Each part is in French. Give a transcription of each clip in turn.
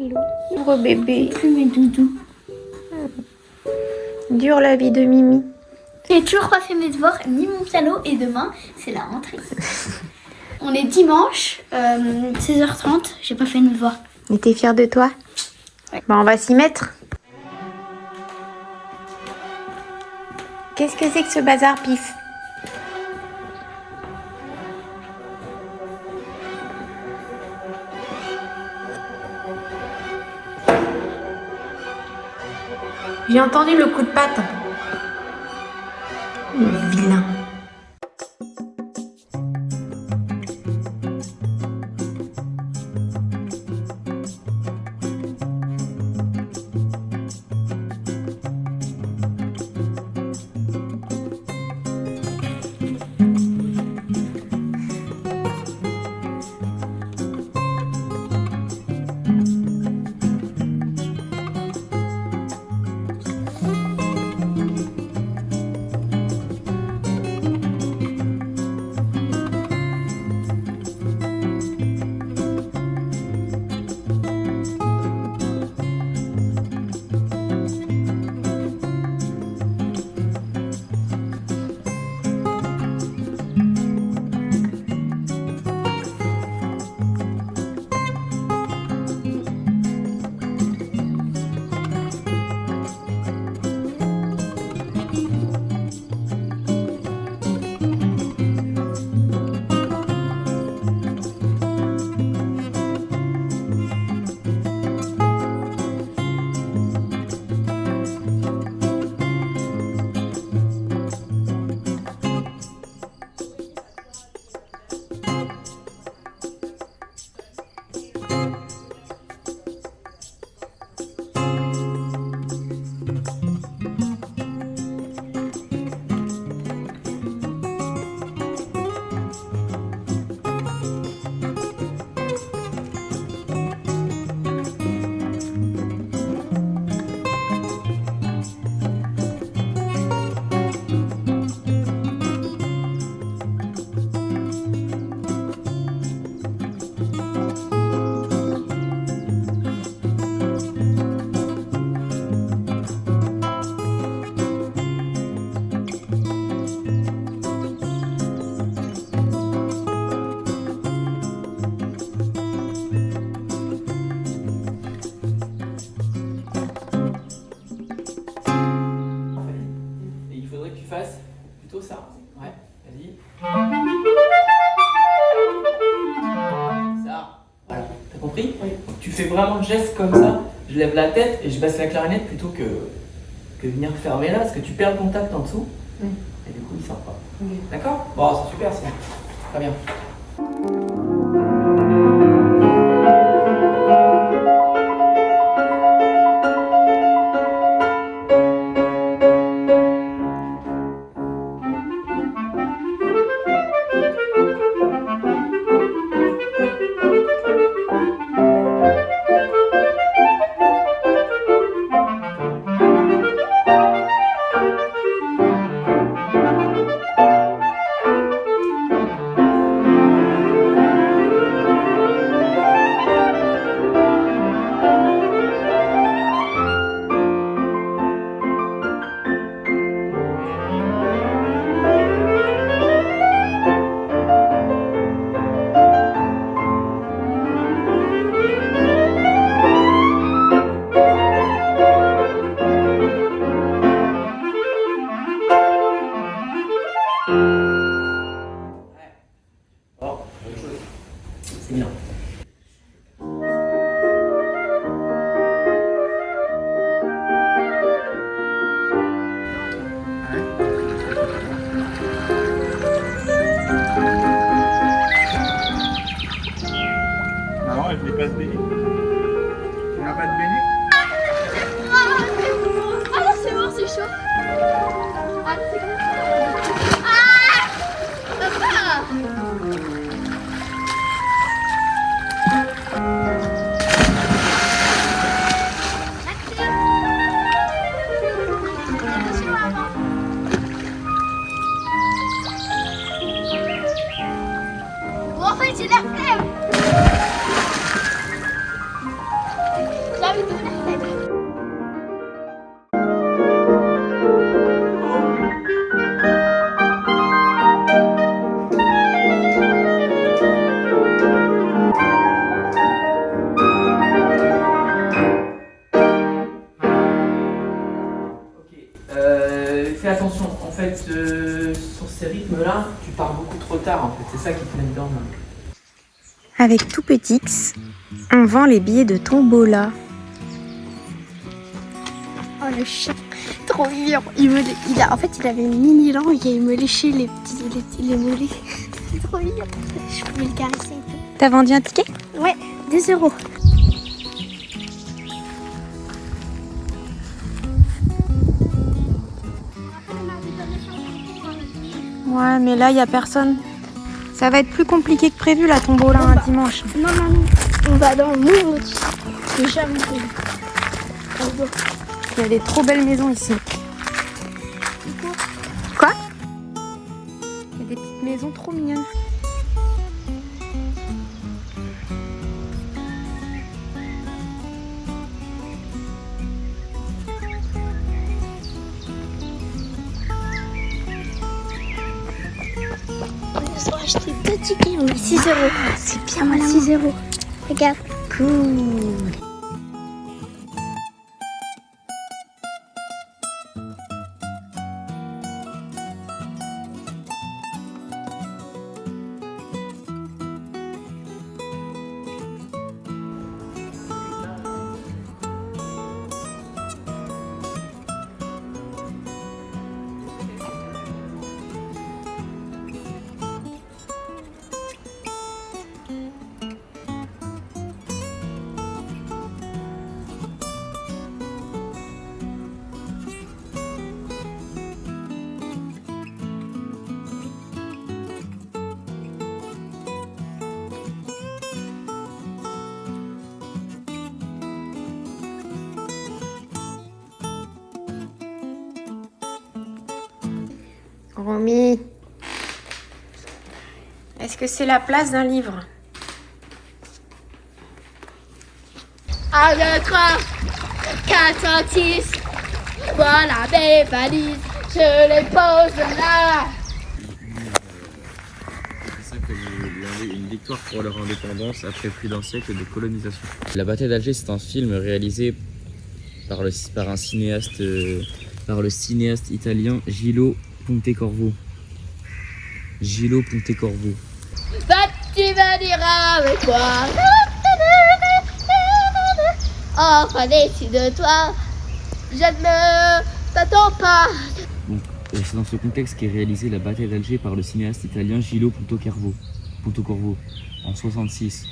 Hello. Pauvre bébé. Plus mes doudous. Dure la vie de Mimi. J'ai toujours pas fait mes devoirs ni mon piano et demain c'est la rentrée. On est dimanche, 16h30, j'ai pas fait mes devoirs. Et t'es fière de toi? Ouais. Bon, on va s'y mettre. Qu'est-ce que c'est que ce bazar, Pif? J'ai entendu le coup de patte. Le vilain. Fasses plutôt ça. Ouais, vas-y. Ça. Voilà, t'as compris? Oui. Tu fais vraiment le geste comme ça. Je lève la tête et je baisse la clarinette plutôt que venir fermer là, parce que tu perds le contact en dessous. Oui. Et du coup, il sort pas. Okay. D'accord? Bon, c'est super, c'est très bien. fais attention, en fait, sur ces rythmes-là, tu pars beaucoup trop tard, en fait. C'est ça qui te met dedans. Avec Tout Petix, on vend les billets de tombola. Oh le chien, trop mignon. En fait, il avait une mini langue et il me léchait les mollets. C'est trop mignon. Je pouvais le caresser et tout. T'as vendu un ticket? Ouais, 2 €. Ouais, mais là, il n'y a personne. Ça va être plus compliqué que prévu, la tombola, un dimanche. Non, on va dans le monde, tu sais. J'ai jamais fait. Il y a des trop belles maisons ici. Quoi? Il y a des petites maisons trop mignonnes. Ils ont acheté 2 tickets, on a 6 €. C'est bien, On a 6 €. Regarde. Cool. Romy, est-ce que c'est la place d'un livre? Un, 2, 3, 4, 5, 6. Voilà mes valises, je les pose là. C'est ça que une victoire pour leur indépendance après plus d'un siècle de colonisation. La bataille d'Alger, c'est un film réalisé par le cinéaste italien Gillo Pontecorvo. Gillo Pontecorvo. Bah, tu venir avec moi. Enfin, décide-toi. Je ne t'attends pas. Donc, c'est dans ce contexte qu'est réalisée la bataille d'Alger par le cinéaste italien Gillo Pontecorvo en 66.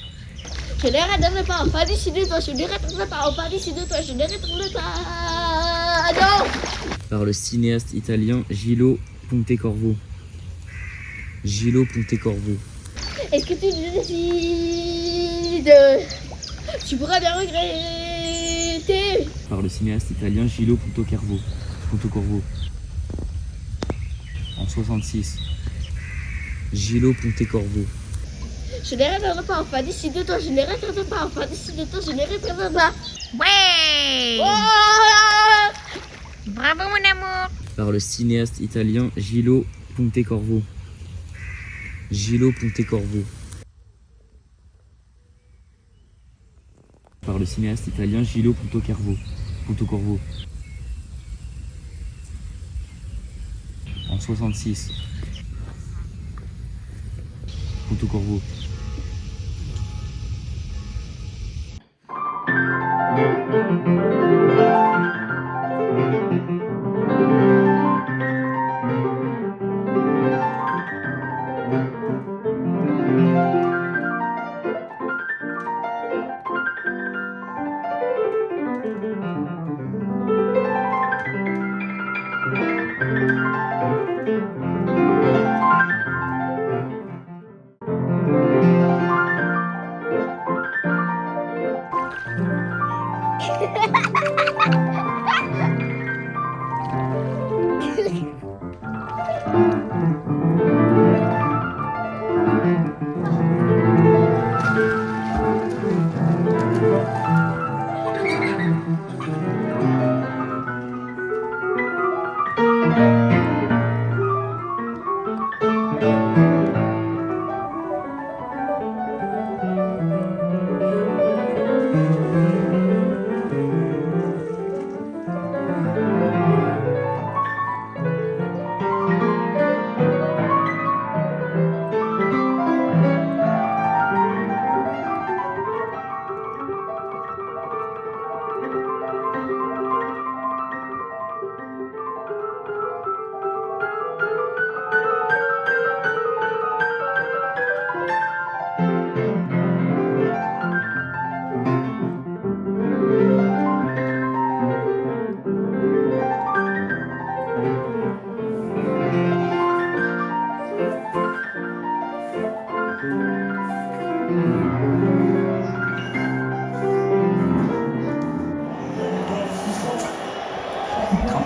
Je ne retourne pas, enfin décide-toi, je ne retourne pas, enfin décide-toi, je ne retourne pas. Non. Par le cinéaste italien Gillo Pontecorvo. Gillo Pontecorvo. Est-ce que tu décides? Tu pourras bien regretter. Par le cinéaste italien Gillo Pontecorvo. En 66. Gillo Pontecorvo. Je ne retourne pas, enfin décide-toi, je ne retourne pas, enfin décide-toi, je ne retourne pas. Ouais! Oh. Bravo mon amour! Par le cinéaste italien Gillo Pontecorvo. Gillo Pontecorvo. Par le cinéaste italien Gillo Pontecorvo. En 66. Pontecorvo.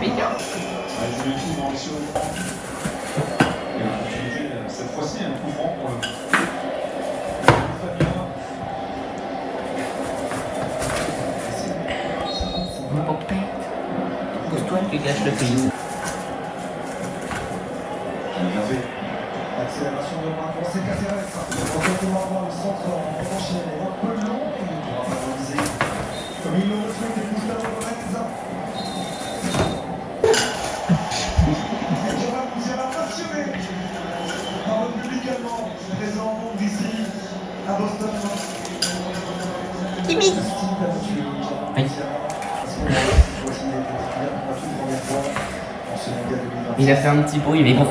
Impeccable. Je vais tout dans les choses. Et l'opportunité, cette fois-ci, un coup franc pour le. Mon papa. Pousse-toi, tu gâches le pays. Accélération de bras pour ses Caceres. On va voir le centre en prochain un peu long. Il pourra favoriser comme il le souhaite et Gustavo Lorenza. Vous avez passionné par le public allemand présent d'ici à Boston. Timide. Il a fait un petit bruit, mais bon.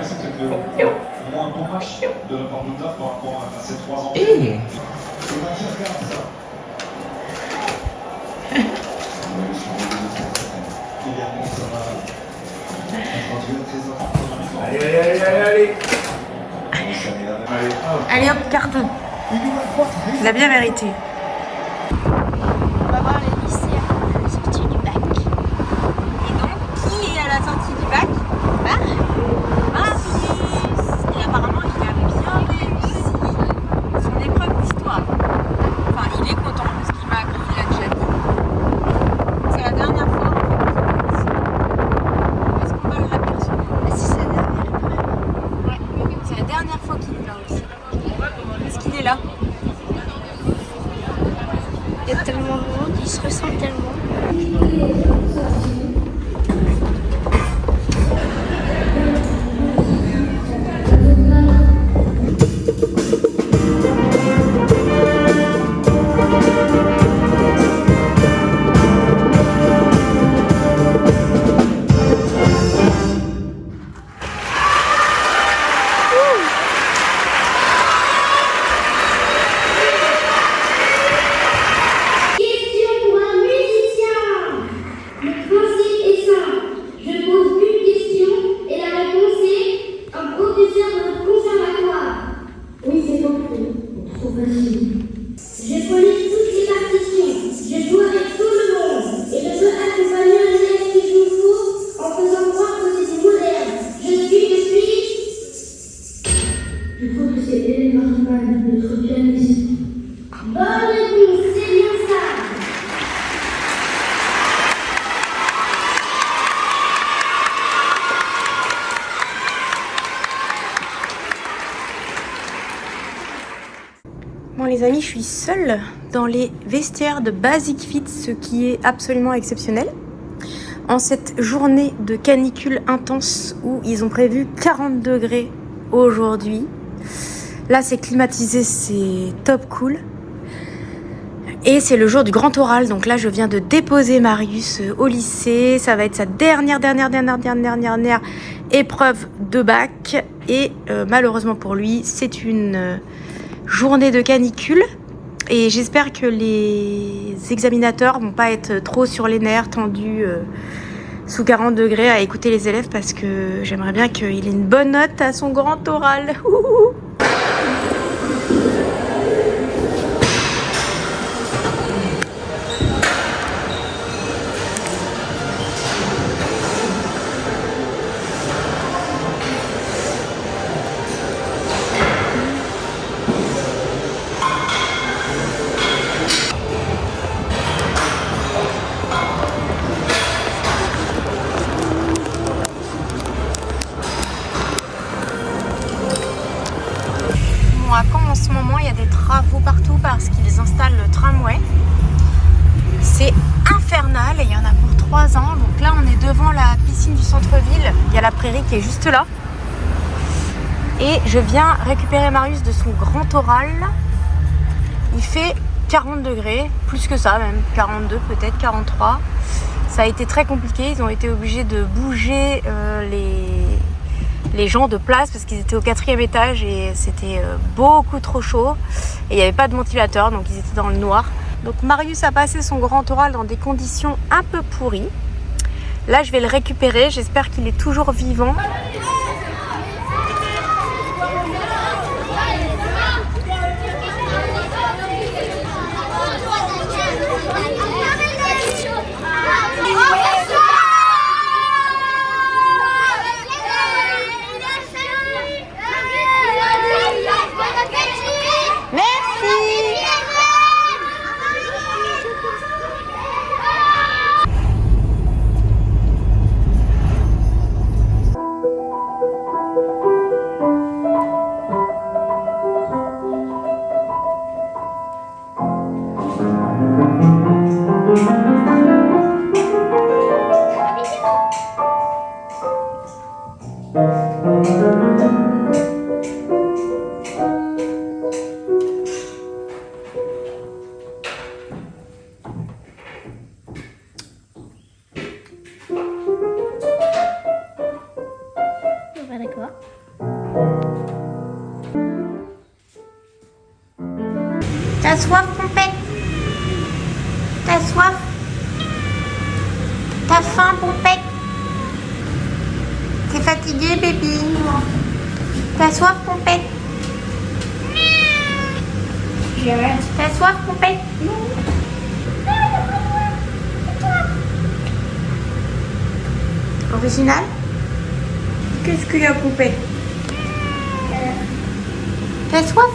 C'était au moins un bon match de la part de Daf par rapport à ces 3 ans. Hey. Allez. Allez hop, carton. Il a bien mérité. On va voir le lycée à la sortie du bac. Et donc, qui est à la sortie du bac? Marius. Et apparemment, il a bien réussi son épreuve d'histoire. Enfin, il est content de ce qu'il m'a appris, il a déjà dit. C'est la dernière fois. Est-ce qu'on va le l'apercevoir? C'est sa dernière épreuve. Ouais, c'est la dernière fois qu'il est là aussi. Est-ce qu'il est là? Il y a tellement de monde, il se ressemble tellement. Question pour un musicien. Le principe est simple. Je pose une question et la réponse est un professeur de notre conservatoire. Oui, c'est compris. Trop facile. Je connais toutes les partitions. Je joue avec tout le monde. Et je peux accompagner un élève qui joue faux en faisant croire que c'est du moderne. Je suis. Je crois que c'est Hélène Martman, notre pianiste. Bonne réponse, c'est bien ça. Bon les amis, je suis seule dans les vestiaires de Basic Fit, ce qui est absolument exceptionnel. En cette journée de canicule intense où ils ont prévu 40 degrés aujourd'hui. Là c'est climatisé, c'est top cool. Et c'est le jour du grand oral, donc là je viens de déposer Marius au lycée. Ça va être sa dernière épreuve de bac. Et malheureusement pour lui, c'est une journée de canicule. Et j'espère que les examinateurs vont pas être trop sur les nerfs, tendus sous 40 degrés à écouter les élèves, parce que j'aimerais bien qu'il ait une bonne note à son grand oral. Bon, à Caen en ce moment, il y a des travaux partout parce qu'ils installent le tramway. C'est infernal et il y en a pour 3 ans. Donc là, on est devant la piscine du centre-ville. Il y a la prairie qui est juste là. Et je viens récupérer Marius de son grand oral. Il fait 40 degrés, plus que ça même, 42 peut-être, 43. Ça a été très compliqué, ils ont été obligés de bouger les gens de place parce qu'ils étaient au 4e étage et c'était beaucoup trop chaud. Et il n'y avait pas de ventilateur, donc ils étaient dans le noir. Donc Marius a passé son grand oral dans des conditions un peu pourries. Là, je vais le récupérer, j'espère qu'il est toujours vivant. Oh, T'as soif, Pompette? T'as soif? T'as faim, Pompette? T'es fatigué, bébé? T'as soif, Pompette? T'as soif, Pompette? Original? Qu'est-ce qu'il y a, Pompette? T'as soif?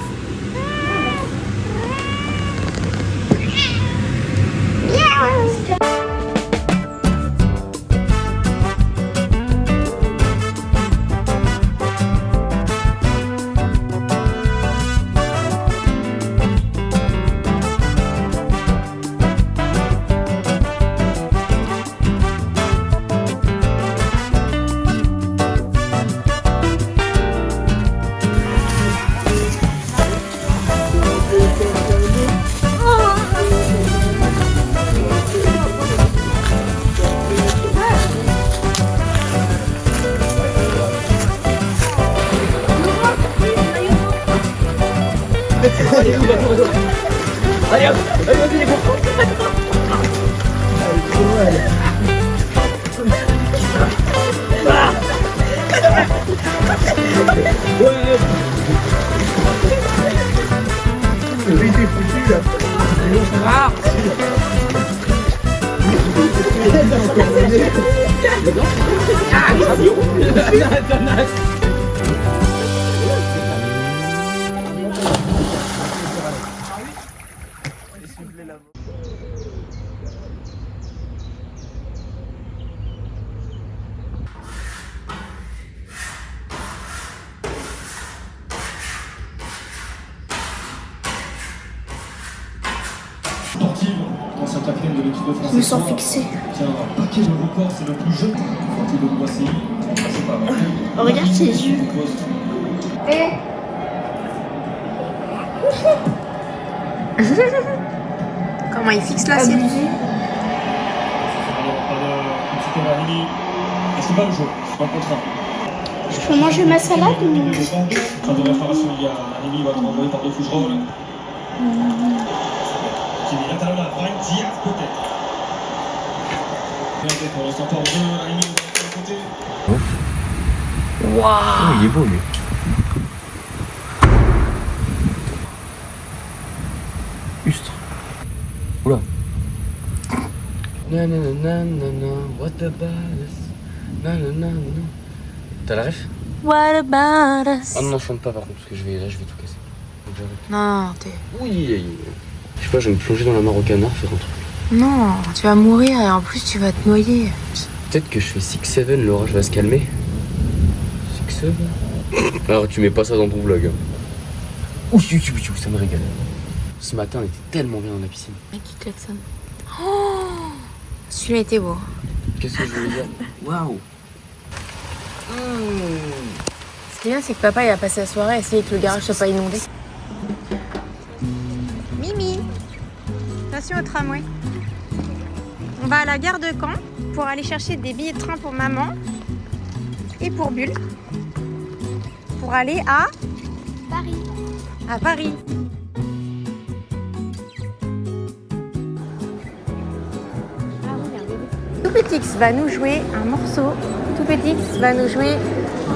Sportive dans sa quatrième de l'équipe de France. Je me sens fixée. Tiens, un paquet de records, c'est le plus jeune sportif de Boissy. C'est pas mal. Oh, regarde ses yeux. Comment il fixe l'assiette? C'est pas le jeu, c'est pas le contrat. Je peux manger ma salade ou... Fin de réparation, il y a Rémi va être envoyé par deux Fougerolles. Qui vient à la Brian Diaz peut-être. Regardez, pour l'instant encore deux, Rémi de l'autre côté. Oh, il est beau lui. Ustre. Oula. Nanana, what about us? Nanana. T'as la ref? What about us? Oh non, chante pas par contre, parce que je vais tout casser. Faut que j'arrête. Non, t'es... Oui. Je sais pas, je vais me plonger dans la mare au canard, faire un truc. Non, tu vas mourir et en plus tu vas te noyer. Peut-être que je fais 6-7, l'orage va se calmer. 6-7. Alors tu mets pas ça dans ton vlog. Ouh, ça me régale. Ce matin, on était tellement bien dans la piscine. Mec qui klaxonne. Oh, celui-là était beau. Qu'est-ce que je voulais dire? Waouh. Ce qui est bien, c'est que papa il a passé la soirée à essayer que le garage soit pas inondé. Mimi, attention au tramway. On va à la gare de Caen pour aller chercher des billets de train pour maman et pour Bulle pour aller à Paris. À Paris. Tout Petix va nous jouer un morceau. Tout Petix va nous jouer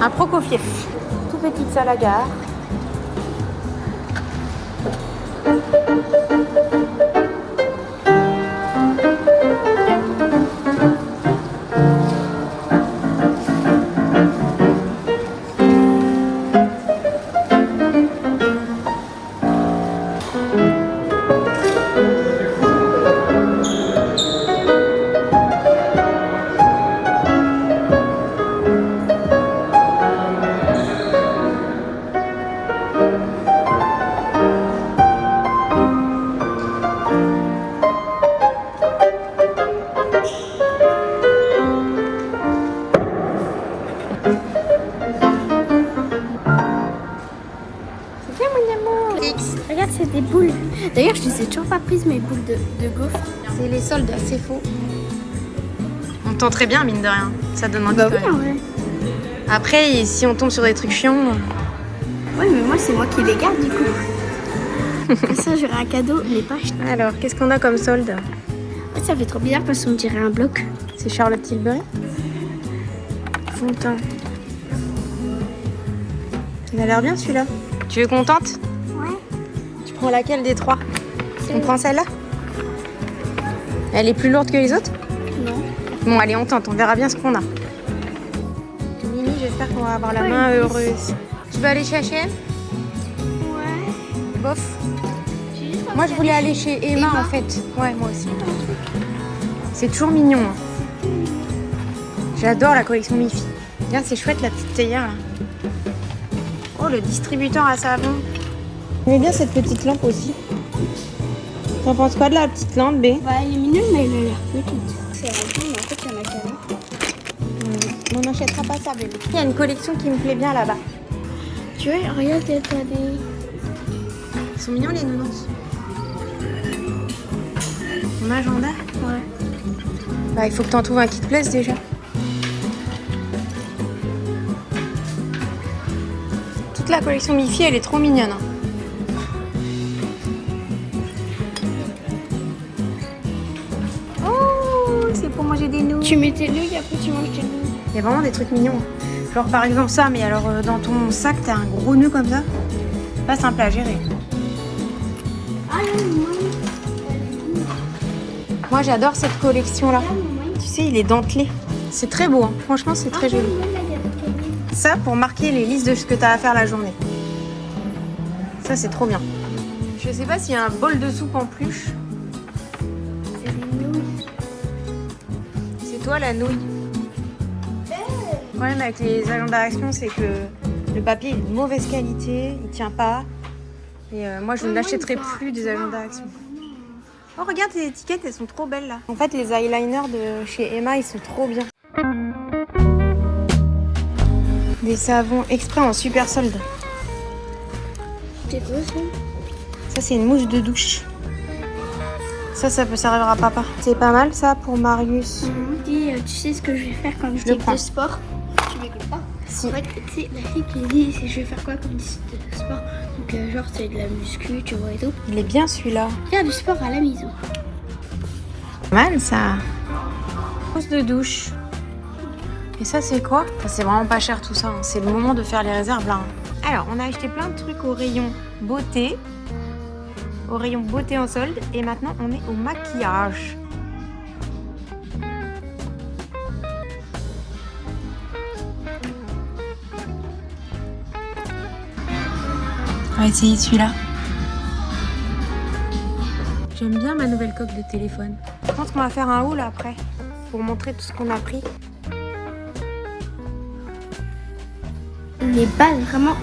un Prokofiev. Tout Petix à la gare. Regarde, c'est des boules. D'ailleurs, je les ai toujours pas prises, mes boules de gaufres. C'est les soldes, c'est faux. On tend très bien, mine de rien. Ça donne envie. Bah quand oui, même. en vrai. Après, si on tombe sur des trucs chiants. Ouais, mais moi, c'est moi qui les garde, du coup. Ça, j'aurai un cadeau, mais pas acheté. Alors, qu'est-ce qu'on a comme solde? Ça fait trop bizarre parce qu'on dirait un bloc. C'est Charlotte Tilbury. Fond de teint. Il a l'air bien celui-là. Tu es contente? Ouais. Tu prends laquelle des trois? On prend celle-là? Elle est plus lourde que les autres? Non. Bon, allez, on tente, on verra bien ce qu'on a. Mimi, j'espère qu'on va avoir la main heureuse. Tu veux aller chez H&M? Ouais. Bof. Moi, je voulais aller chez Emma en fait. Ouais, moi aussi. C'est toujours mignon. Hein. J'adore la collection Miffy. Regarde, c'est chouette la petite théière là. Oh, le distributeur à savon. J'aimais bien cette petite lampe aussi. T'en penses quoi de la petite lampe, B? Bah, elle est mignonne, mais elle a l'air petite. C'est un peu, mais en fait, il y en a qu'un. On n'achètera pas ça, bébé. Il y a une collection qui me plaît bien là-bas. Tu vois, regarde, t'as des... Ils sont mignons les nounours. Ton agenda? Ouais. Bah, il faut que t'en trouves un qui te plaise déjà. Toute la collection Miffy, elle est trop mignonne. Hein. Oh, c'est pour manger des nouilles. Tu mets tes nouilles, après tu manges tes nouilles. Il y a vraiment des trucs mignons. Genre par exemple ça, mais alors dans ton sac, t'as un gros nœud comme ça. Pas simple à gérer. Ah non, Moi, j'adore cette collection-là. Tu sais, il est dentelé. C'est très beau, hein. Franchement, c'est très joli. Ça, pour marquer les listes de ce que tu as à faire la journée. Ça, c'est trop bien. Je sais pas s'il y a un bol de soupe en peluche. c'est des nouilles. C'est toi la nouille. Le problème avec les agendas d'action, c'est que le papier est de mauvaise qualité, il tient pas. Et moi, je n'achèterai plus des agendas d'action. Oh, regarde, les étiquettes, elles sont trop belles là. En fait, les eyeliners de chez Emma, ils sont trop bien. Des savons exprès en super solde. C'est quoi ça? Ça, c'est une mousse de douche. Ça peut servir à papa. C'est pas mal ça pour Marius. Dis, tu sais ce que je vais faire comme Je le type prends. de sport? Tu m'écoutes pas? Si. En fait, tu sais, la fille qui dit, c'est je vais faire quoi comme type de sport? Donc, genre, c'est de la muscu, tu vois, et tout. Il est bien celui-là. Faire du sport à la maison. Mal ça. Mousse de douche. Et ça, c'est quoi? Ça, c'est vraiment pas cher tout ça. Hein. C'est le moment de faire les réserves là. Hein. Alors, on a acheté plein de trucs au rayon beauté. Au rayon beauté en solde. Et maintenant, on est au maquillage. On va essayer celui-là. J'aime bien ma nouvelle coque de téléphone. Je pense qu'on va faire un haul après pour montrer tout ce qu'on a pris. Les bases vraiment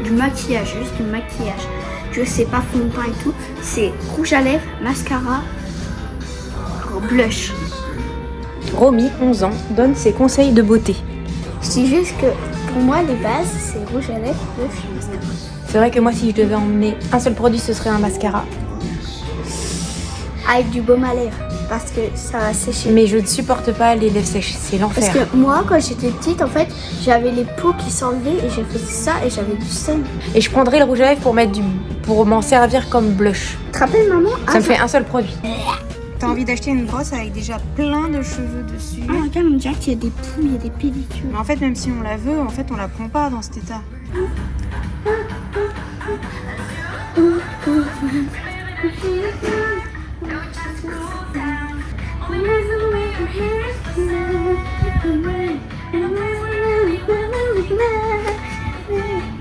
du maquillage, juste du maquillage. Je sais pas fond de teint et tout. C'est rouge à lèvres, mascara, blush. Romy, 11 ans, donne ses conseils de beauté. Je dis juste que pour moi les bases c'est rouge à lèvres, blush, mascara. C'est vrai que moi, si je devais emmener un seul produit, ce serait un mascara. Avec du baume à lèvres parce que ça va sécher. Mais je ne supporte pas les lèvres sèches, c'est Parce l'enfer. que moi quand j'étais petite en fait j'avais les peaux qui s'enlevaient et j'ai fait ça et j'avais du sel. Et je prendrais le rouge à lèvres pour m'en servir comme blush. Tu te rappelles maman? Ça me fait un seul produit. T'as envie d'acheter une brosse avec déjà plein de cheveux dessus. Ah, regarde, on dirait qu'il y a des poules, il y a des pellicules. Mais en fait, même si on la veut, en fait, on la prend pas dans cet état.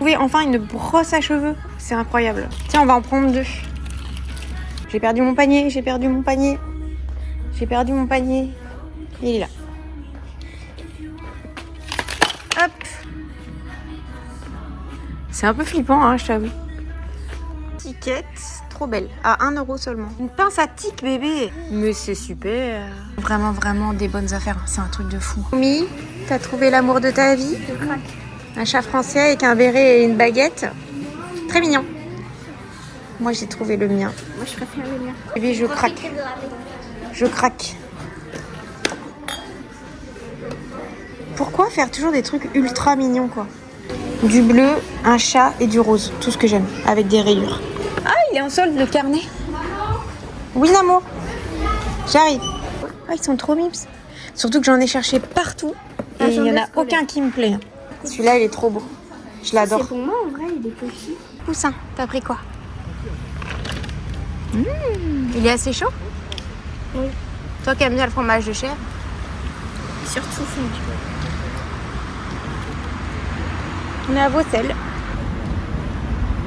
Oui, enfin une brosse à cheveux, c'est incroyable. Tiens, on va en prendre deux. J'ai perdu mon panier, j'ai perdu mon panier. J'ai perdu mon panier. Il est là. Hop. C'est un peu flippant, hein, je t'avoue. Étiquette, trop belle. À 1 € seulement. Une pince à tic, bébé. Mais c'est super. Vraiment, vraiment des bonnes affaires. C'est un truc de fou. Romy, t'as trouvé l'amour de ta vie? Je craque. Un chat français avec un béret et une baguette. Très mignon. Moi, j'ai trouvé le mien. Moi je préfère le mien. Bébé, je craque. Je craque. Pourquoi faire toujours des trucs ultra mignons, quoi? Du bleu, un chat et du rose. Tout ce que j'aime. Avec des rayures. Ah, il est en solde le carnet. Oui, Namo. J'arrive. Ah, ils sont trop mimes. Surtout que j'en ai cherché partout. Et il n'y en a aucun qui me plaît. Celui-là, il est trop beau. Je l'adore. C'est pour moi, en vrai, il est petit. Poussin, t'as pris quoi? Il est assez chaud? Oui. Toi qui aimes bien le fromage de chèvre? Surtout fondu. On est à Vaucelles.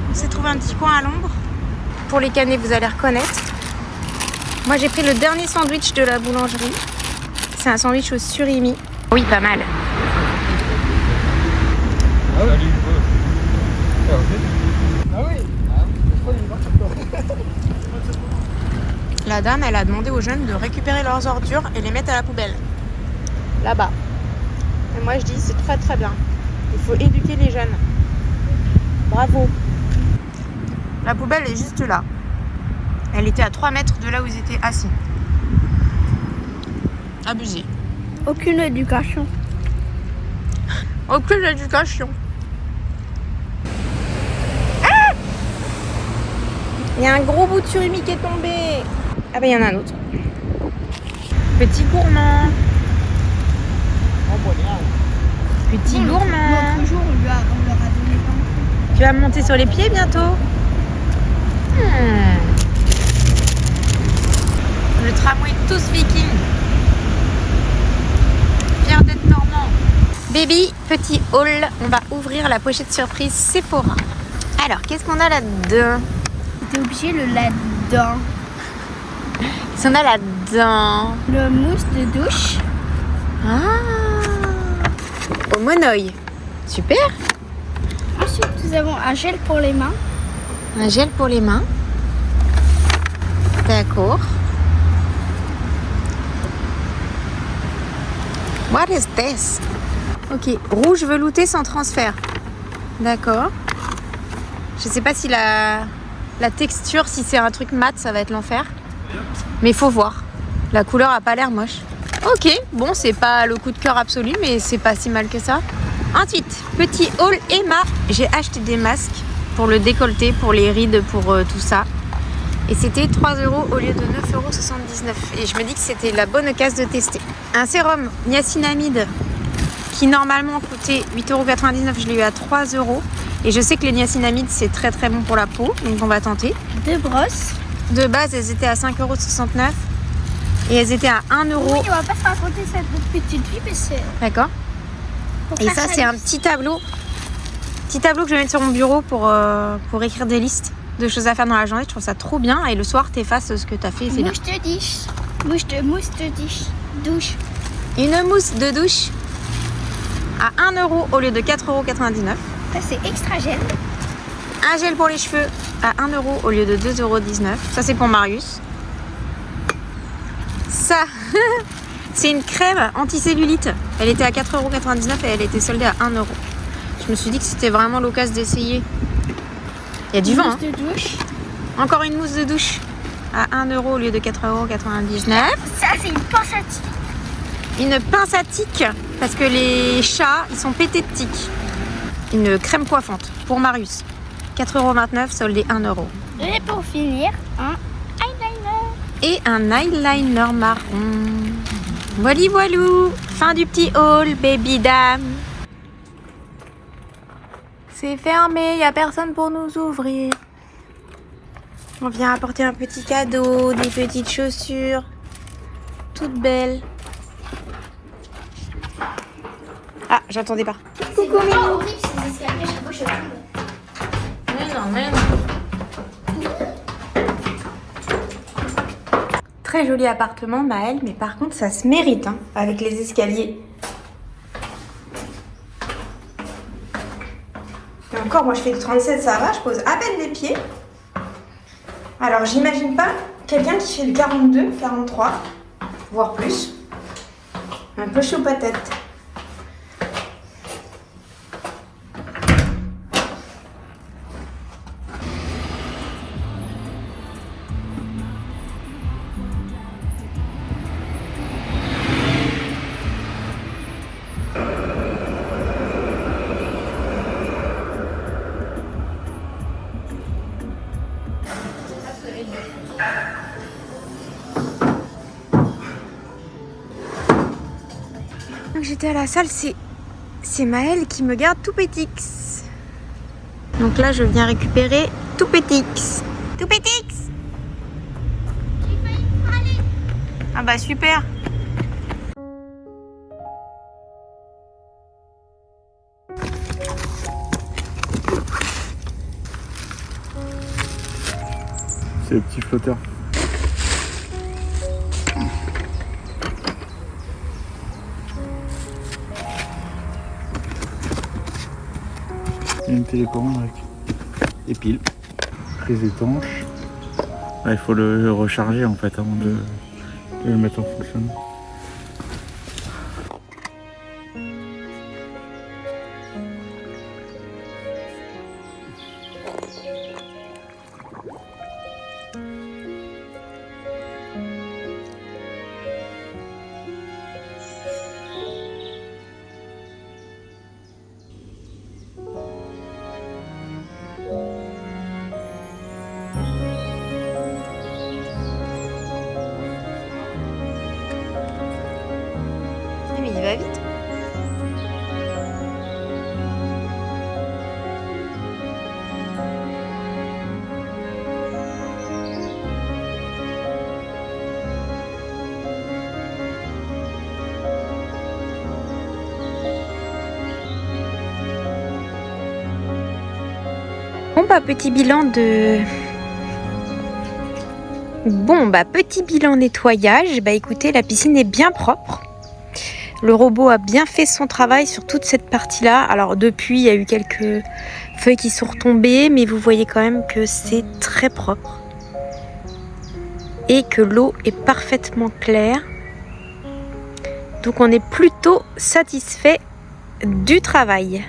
On s'est trouvé un petit coin à l'ombre. Pour les canets, vous allez reconnaître. Moi, j'ai pris le dernier sandwich de la boulangerie. C'est un sandwich au surimi. Oui, pas mal. La dame, elle a demandé aux jeunes de récupérer leurs ordures et les mettre à la poubelle. Là-bas. Et moi, je dis, c'est très très bien. Il faut éduquer les jeunes. Bravo. La poubelle est juste là. Elle était à 3 mètres de là où ils étaient assis. Abusé. Aucune éducation. Aucune éducation. Il y a un gros bout de surimi qui est tombé. Ah bah il y en a un autre. Petit gourmand. Petit gourmand. L'autre jour, on leur a donné plein de trucs. Tu vas monter sur les pieds bientôt. Le tramway tous viking. Fier d'être normand. Baby, petit haul. On va ouvrir la pochette surprise Sephora. Alors, qu'est-ce qu'on a là-dedans? T'es obligé le là-dedans. Qu'est-ce qu'on a là-dedans? Le mousse de douche. Ah, au monoï. Super. Ensuite, nous avons un gel pour les mains. Un gel pour les mains. D'accord. What is this? Ok, rouge velouté sans transfert. D'accord. Je sais pas si la texture, si c'est un truc mat, ça va être l'enfer. Mais faut voir. La couleur a pas l'air moche. Ok, bon, c'est pas le coup de cœur absolu, mais c'est pas si mal que ça. Ensuite, petit haul Emma. J'ai acheté des masques pour le décolleté, pour les rides, pour tout ça. Et c'était 3 € au lieu de 9,79 €. Et je me dis que c'était la bonne occasion de tester. Un sérum niacinamide qui normalement coûtait 8,99 €. Je l'ai eu à 3 €. Et je sais que les niacinamides, c'est très très bon pour la peau. Donc on va tenter. 2 brosses. De base, elles étaient à 5,69 €. Et elles étaient à 1 €. Oui, on va pas se raconter cette petite vie, mais c'est... D'accord. pour Et faire ça, c'est un petit tableau. Petit tableau que je vais mettre sur mon bureau pour écrire des listes de choses à faire dans la journée. Je trouve ça trop bien. Et le soir, t'effaces ce que t'as fait. C'est bien. Mousse de douche. Mousse de douche. Douche. Une mousse de douche à 1 € au lieu de 4,99 €. Ça, c'est extra gel. Un gel pour les cheveux à 1 € au lieu de 2,19 €. Ça, c'est pour Marius. Ça, c'est une crème anticellulite. Elle était à 4,99 € et elle était soldée à 1 €. Je me suis dit que c'était vraiment l'occasion d'essayer. Il y a du vent. Mousse de douche. Encore une mousse de douche à 1 € au lieu de 4,99 €. Ça, c'est une pince à tic. Une pince à tiques parce que les chats, ils sont pétés de tiques. Une crème coiffante pour Marius. 4,29 € soldé 1 €. Et pour finir, un eyeliner. Et un eyeliner marron. Voili voilou. Fin du petit haul, baby dame. C'est fermé, il n'y a personne pour nous ouvrir. On vient apporter un petit cadeau, des petites chaussures. Toutes belles. Ah, j'entendais pas. C'est vraiment horrible ces escaliers, chaque fois je tombe. Mais non. Très joli appartement, Maëlle, mais par contre, ça se mérite, hein, avec les escaliers. Et encore, moi, je fais du 37, ça va, je pose à peine les pieds. Alors, j'imagine pas quelqu'un qui fait du 42, 43, voire plus. Un peu chaud patate. Donc j'étais à la salle, c'est Maëlle qui me garde Toupétix. Donc là je viens récupérer Toupétix. Toupétix! Ah bah super! C'est le petit flotteur. Il y a une télécommande avec des piles. Prise étanche. Là, il faut le recharger en fait avant de le mettre en fonctionnement. Mais il va vite. Bon bah petit bilan de... petit bilan nettoyage. Bah écoutez, la piscine est bien propre. Le robot a bien fait son travail sur toute cette partie-là. Alors depuis, il y a eu quelques feuilles qui sont retombées, mais vous voyez quand même que c'est très propre. Et que l'eau est parfaitement claire. Donc on est plutôt satisfait du travail.